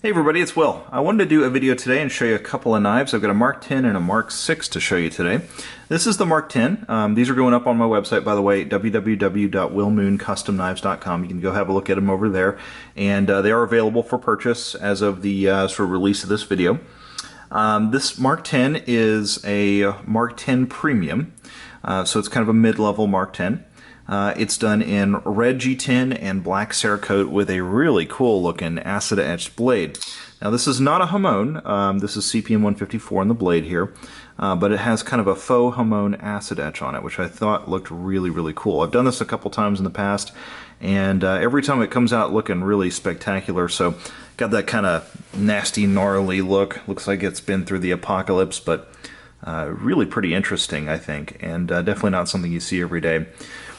Hey everybody, it's Will. I wanted to do a video today and show you a couple of knives. I've got a Mark 10 and a Mark 6 to show you today. This is the Mark 10. These are going up on my website, by the way, www.willmooncustomknives.com. You can go have a look at them over there. And they are available for purchase as of the sort of release of this video. This Mark 10 is a Mark 10 Premium, so it's kind of a mid-level Mark 10. It's done in red G10 and black Cerakote with a really cool looking acid etched blade. Now this is not a Hamon, this is CPM 154 on the blade here, but it has kind of a faux Hamon acid etch on it, which I thought looked really cool. I've done this a couple times in the past, and every time it comes out looking really spectacular. So got that kind of nasty, gnarly look. Looks like it's been through the apocalypse, but really pretty interesting, I think, and definitely not something you see every day.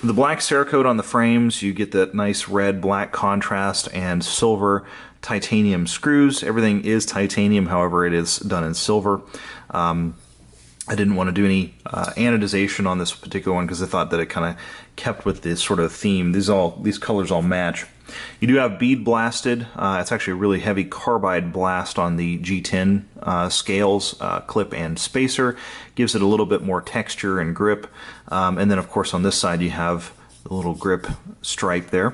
With the black Cerakote on the frames, you get that nice red-black contrast and silver titanium screws. Everything is titanium, however, it is done in silver. I didn't want to do any anodization on this particular one because I thought that it kind of kept with this sort of theme. These colors all match. You do have bead blasted. It's actually a really heavy carbide blast on the G10 scales, clip and spacer. Gives it a little bit more texture and grip. And then of course on this side you have the little grip stripe there.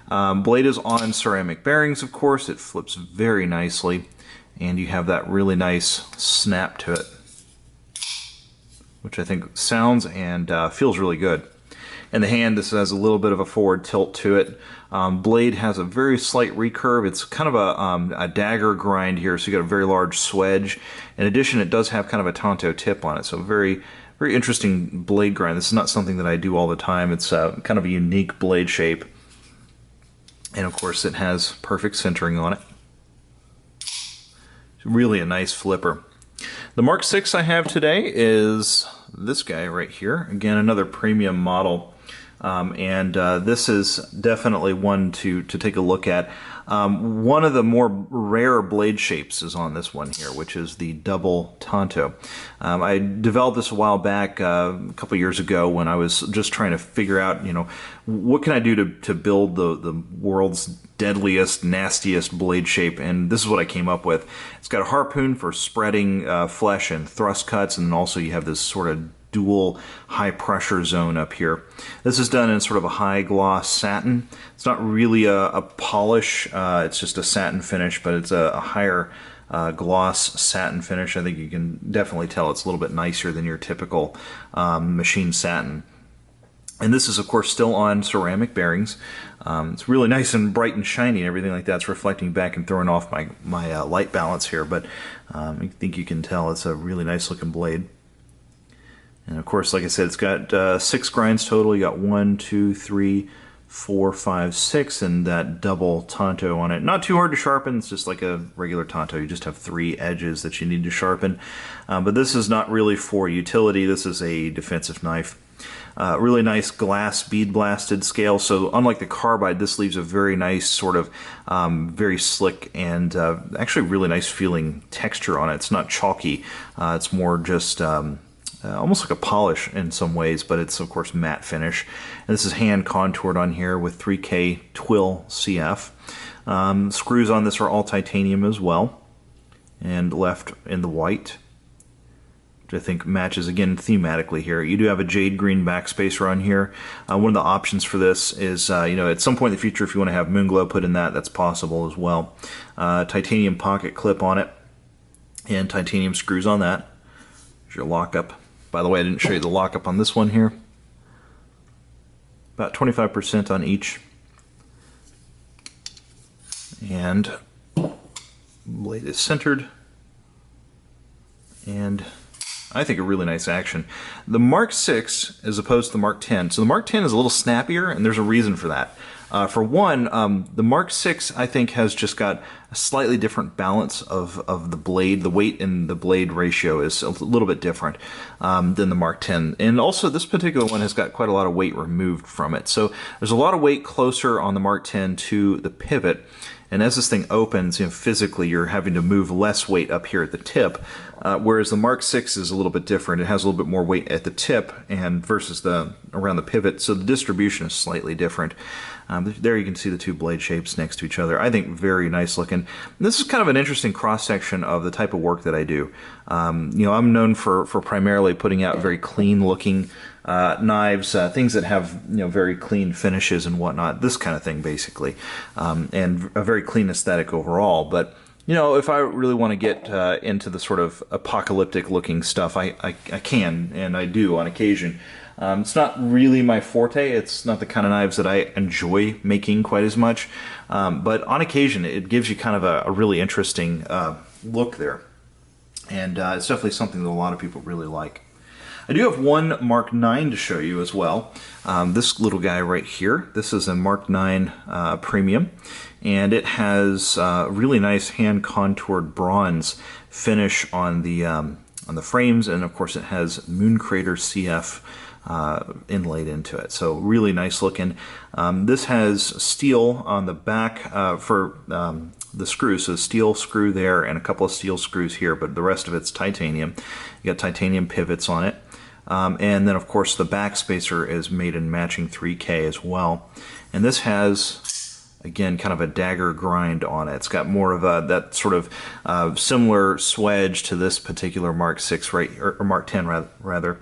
Blade is on ceramic bearings, of course. It flips very nicely, and you have that really nice snap to it, which I think sounds and feels really good. And the hand, this has a little bit of a forward tilt to it. Blade has a very slight recurve. It's kind of a dagger grind here, so you got a very large swedge. In addition, it does have kind of a Tonto tip on it, so very interesting blade grind. This is not something that I do all the time. It's kind of a unique blade shape. And of course, it has perfect centering on it. It's really a nice flipper. The Mark 6 I have today is this guy right here. Again, another premium model. This is definitely one to take a look at. One of the more rare blade shapes is on this one here, which is the double Tonto. I developed this a while back, a couple years ago, when I was just trying to figure out, what can I do to build the world's deadliest, nastiest blade shape, and this is what I came up with. It's got a harpoon for spreading flesh and thrust cuts, and then also you have this sort of dual high pressure zone up here. This is done in sort of a high gloss satin. It's not really a polish, it's just a satin finish, but it's a higher gloss satin finish. I think you can definitely tell it's a little bit nicer than your typical machine satin. And this is of course still on ceramic bearings. It's really nice and bright and shiny and everything like that. It's reflecting back and throwing off my light balance here, but I think you can tell it's a really nice looking blade. And of course, like I said, it's got 6 grinds total. You got 1, 2, 3, 4, 5, 6, and that double Tonto on it. Not too hard to sharpen. It's just like a regular Tonto. You just have 3 edges that you need to sharpen. But this is not really for utility. This is a defensive knife. Really nice glass bead blasted scale. So unlike the carbide, this leaves a very nice sort of very slick and actually really nice feeling texture on it. It's not chalky. It's more just almost like a polish in some ways, but it's of course matte finish. And this is hand contoured on here with 3K twill CF. Screws on this are all titanium as well, and left in the white, which I think matches again thematically here. You do have a jade green backspacer on here. One of the options for this is, at some point in the future, if you want to have Moonglow put in that's possible as well. Titanium pocket clip on it, and titanium screws on that. There's your lockup. By the way, I didn't show you the lockup on this one here. About 25% on each. And blade is centered. And I think a really nice action. The Mark 6 as opposed to the Mark 10. So the Mark 10 is a little snappier, and there's a reason for that. For one, the Mark 6 I think has just got a slightly different balance of the blade. The weight and the blade ratio is a little bit different than the Mark 10. And also this particular one has got quite a lot of weight removed from it. So there's a lot of weight closer on the Mark 10 to the pivot. And as this thing opens, physically you're having to move less weight up here at the tip, whereas the Mark 6 is a little bit different. It has a little bit more weight at the tip, and versus the around the pivot, so the distribution is slightly different. There you can see the two blade shapes next to each other. I think very nice looking. This is kind of an interesting cross-section of the type of work that I do. You know, I'm known for primarily putting out very clean looking knives, things that have, you know, very clean finishes and whatnot, this kind of thing basically, and a very clean aesthetic overall. But you know, if I really want to get into the sort of apocalyptic looking stuff, I can, and I do on occasion. It's not really my forte. It's not the kind of knives that I enjoy making quite as much. But on occasion, it gives you kind of a really interesting look there. And it's definitely something that a lot of people really like. I do have one Mark IX to show you as well. This little guy right here, this is a Mark IX Premium, and it has really nice hand-contoured bronze finish on the frames, and of course it has Moon Crater CF inlaid into it. So really nice looking. This has steel on the back for the screws, so steel screw there and a couple of steel screws here, but the rest of it's titanium. You got titanium pivots on it. And then of course the back spacer is made in matching 3K as well. And this has, again, kind of a dagger grind on it. It's got more of that sort of similar swedge to this particular Mark 6, right, or Mark 10 rather.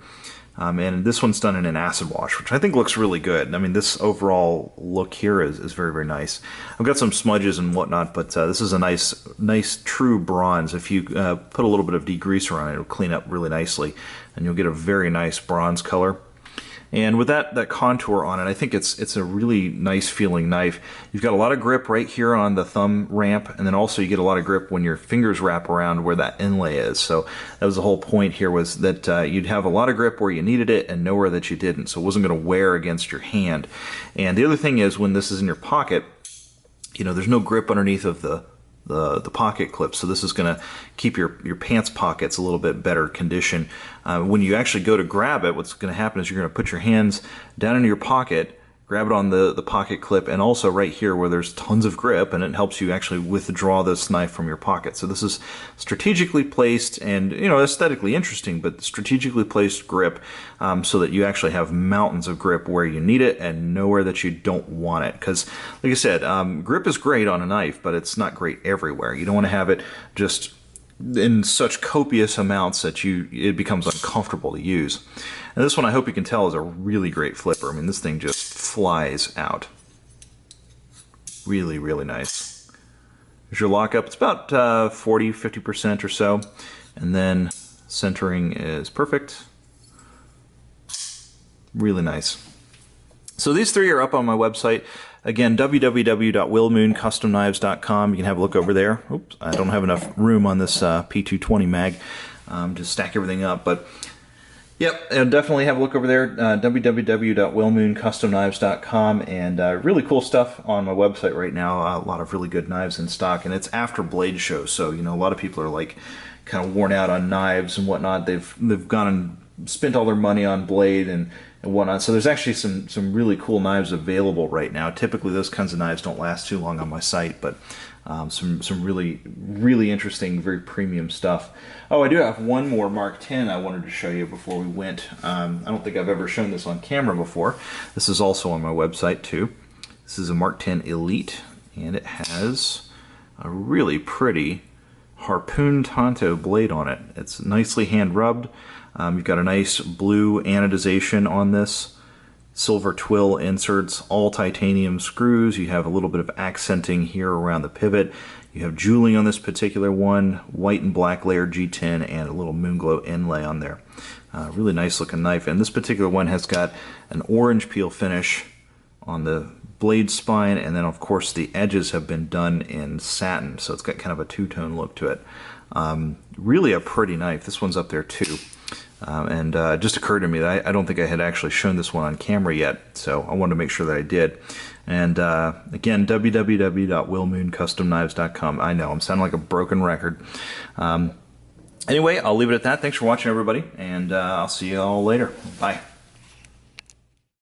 And this one's done in an acid wash, which I think looks really good. I mean, this overall look here is very, very nice. I've got some smudges and whatnot, but this is a nice true bronze. If you put a little bit of degreaser on it, it'll clean up really nicely, and you'll get a very nice bronze color. And with that contour on it, I think it's a really nice feeling knife. You've got a lot of grip right here on the thumb ramp, and then also you get a lot of grip when your fingers wrap around where that inlay is. So that was the whole point here, was that you'd have a lot of grip where you needed it and nowhere that you didn't. So it wasn't going to wear against your hand. And the other thing is, when this is in your pocket, you know, there's no grip underneath of the pocket clip, so this is going to keep your pants pockets a little bit better condition. When you actually go to grab it, what's going to happen is you're going to put your hands down into your pocket, grab it on the pocket clip, and also right here where there's tons of grip, and it helps you actually withdraw this knife from your pocket. So this is strategically placed and, you know, aesthetically interesting, but strategically placed grip, so that you actually have mountains of grip where you need it and nowhere that you don't want it. Because, like I said, grip is great on a knife, but it's not great everywhere. You don't want to have it just in such copious amounts that it becomes uncomfortable to use. And this one, I hope you can tell, is a really great flipper. I mean, this thing just flies out. Really, really nice. Here's your lockup. It's about 40-50% or so. And then centering is perfect. Really nice. So these three are up on my website. Again, www.willmooncustomknives.com. You can have a look over there. Oops, I don't have enough room on this P220 mag to stack everything up, but yep, definitely have a look over there, www.willmooncustomknives.com, and really cool stuff on my website right now. A lot of really good knives in stock, and it's after Blade Show, so you know, a lot of people are like kind of worn out on knives and whatnot. They've gone and spent all their money on Blade and whatnot. So there's actually some really cool knives available right now. Typically those kinds of knives don't last too long on my site, but some really, really interesting, very premium stuff. Oh, I do have one more Mark X I wanted to show you before we went. I don't think I've ever shown this on camera before. This is also on my website too. This is a Mark X Elite, and it has a really pretty Harpoon Tonto blade on it. It's nicely hand rubbed. You've got a nice blue anodization on this, silver twill inserts, all titanium screws. You have a little bit of accenting here around the pivot. You have jeweling on this particular one, white and black layered G10, and a little Moonglow inlay on there. Really nice looking knife. And this particular one has got an orange peel finish on the blade spine, and then of course the edges have been done in satin, so it's got kind of a two-tone look to it. Really a pretty knife. This one's up there too. And it just occurred to me that I don't think I had actually shown this one on camera yet, so I wanted to make sure that I did. And again, www.willmooncustomknives.com. I know, I'm sounding like a broken record. Anyway, I'll leave it at that. Thanks for watching, everybody, and I'll see you all later. Bye.